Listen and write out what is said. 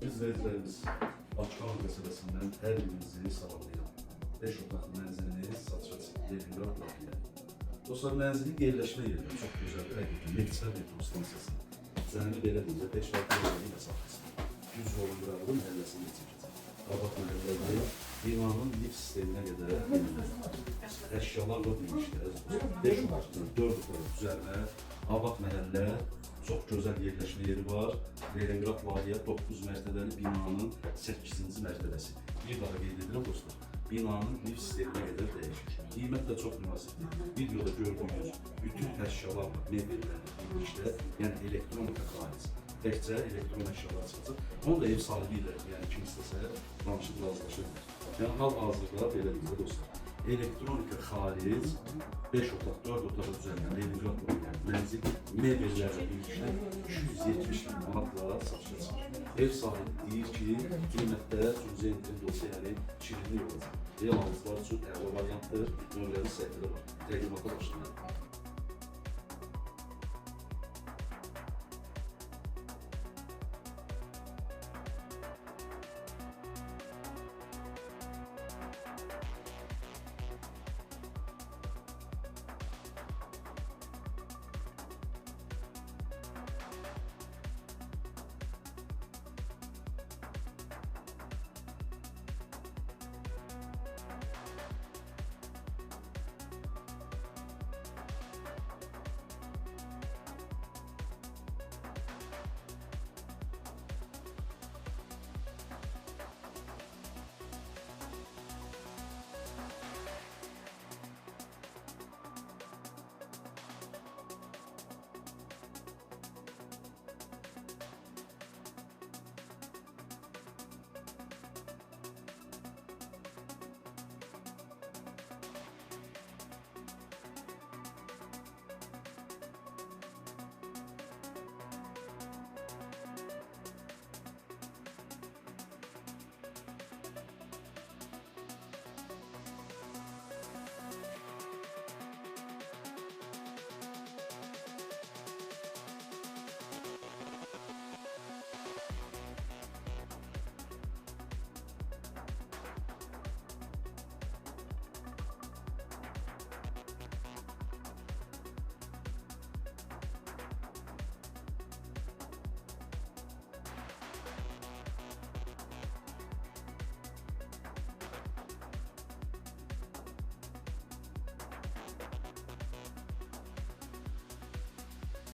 İzleyicilerimiz Bakıqanı qəsəbəsindən hər birinizi salamlayıram. 5 otaqlı mənziliniz satışa çıxdı. Leningrad Lafiya. Dostlar, mənzilin yerləşmə yeri çox gözəl. Həqiqətən Meksika metro stansiyası. Zəmi belə deyilsə 5 vaxt ilə saxlasın. 100 yolun qırağının məhəlləsində çəkəcək. Qabaq məhəllədə binanın lift sisteminə qədər əşyalarla birlikdə 5 otaqlı, 4 otaqlı düzəlmə, Qabaq məhəllə, çox gözəl yerləşmə yeri var. Leningrad Lafiya 9 mərtəbəli binanın 8-ci mərtəbəsi. Bir daha qeyd edirəm dostlar, binanın lift sisteminə qədər dəyişir. Qiymət də çox münasibdir. Videoda gördüyünüz bütün əşyalarla, mebellərlə birlikdə, yəni elektronika xalis. Təkcə elektron əşyalar çıxacaq. Onu da ev sahibi ilə, yəni kim istəsə, danışıb razılaşır. Yəni hal-hazırda belə deyil dostlar. Elektronika xaric, 5 otaq, 4 otaq düzəlmə, Leningrad Lafiya, mənzil mebellərlə birlikdə 270 min manatla satışa çıxır. Ev sahibi deyir ki, qiymətdə cüzi dosya, yəni şirinlik olacaq. Ev alıcılar üçün əla variantdır, nömrəli səhvədə var. Təqdimata başlayın.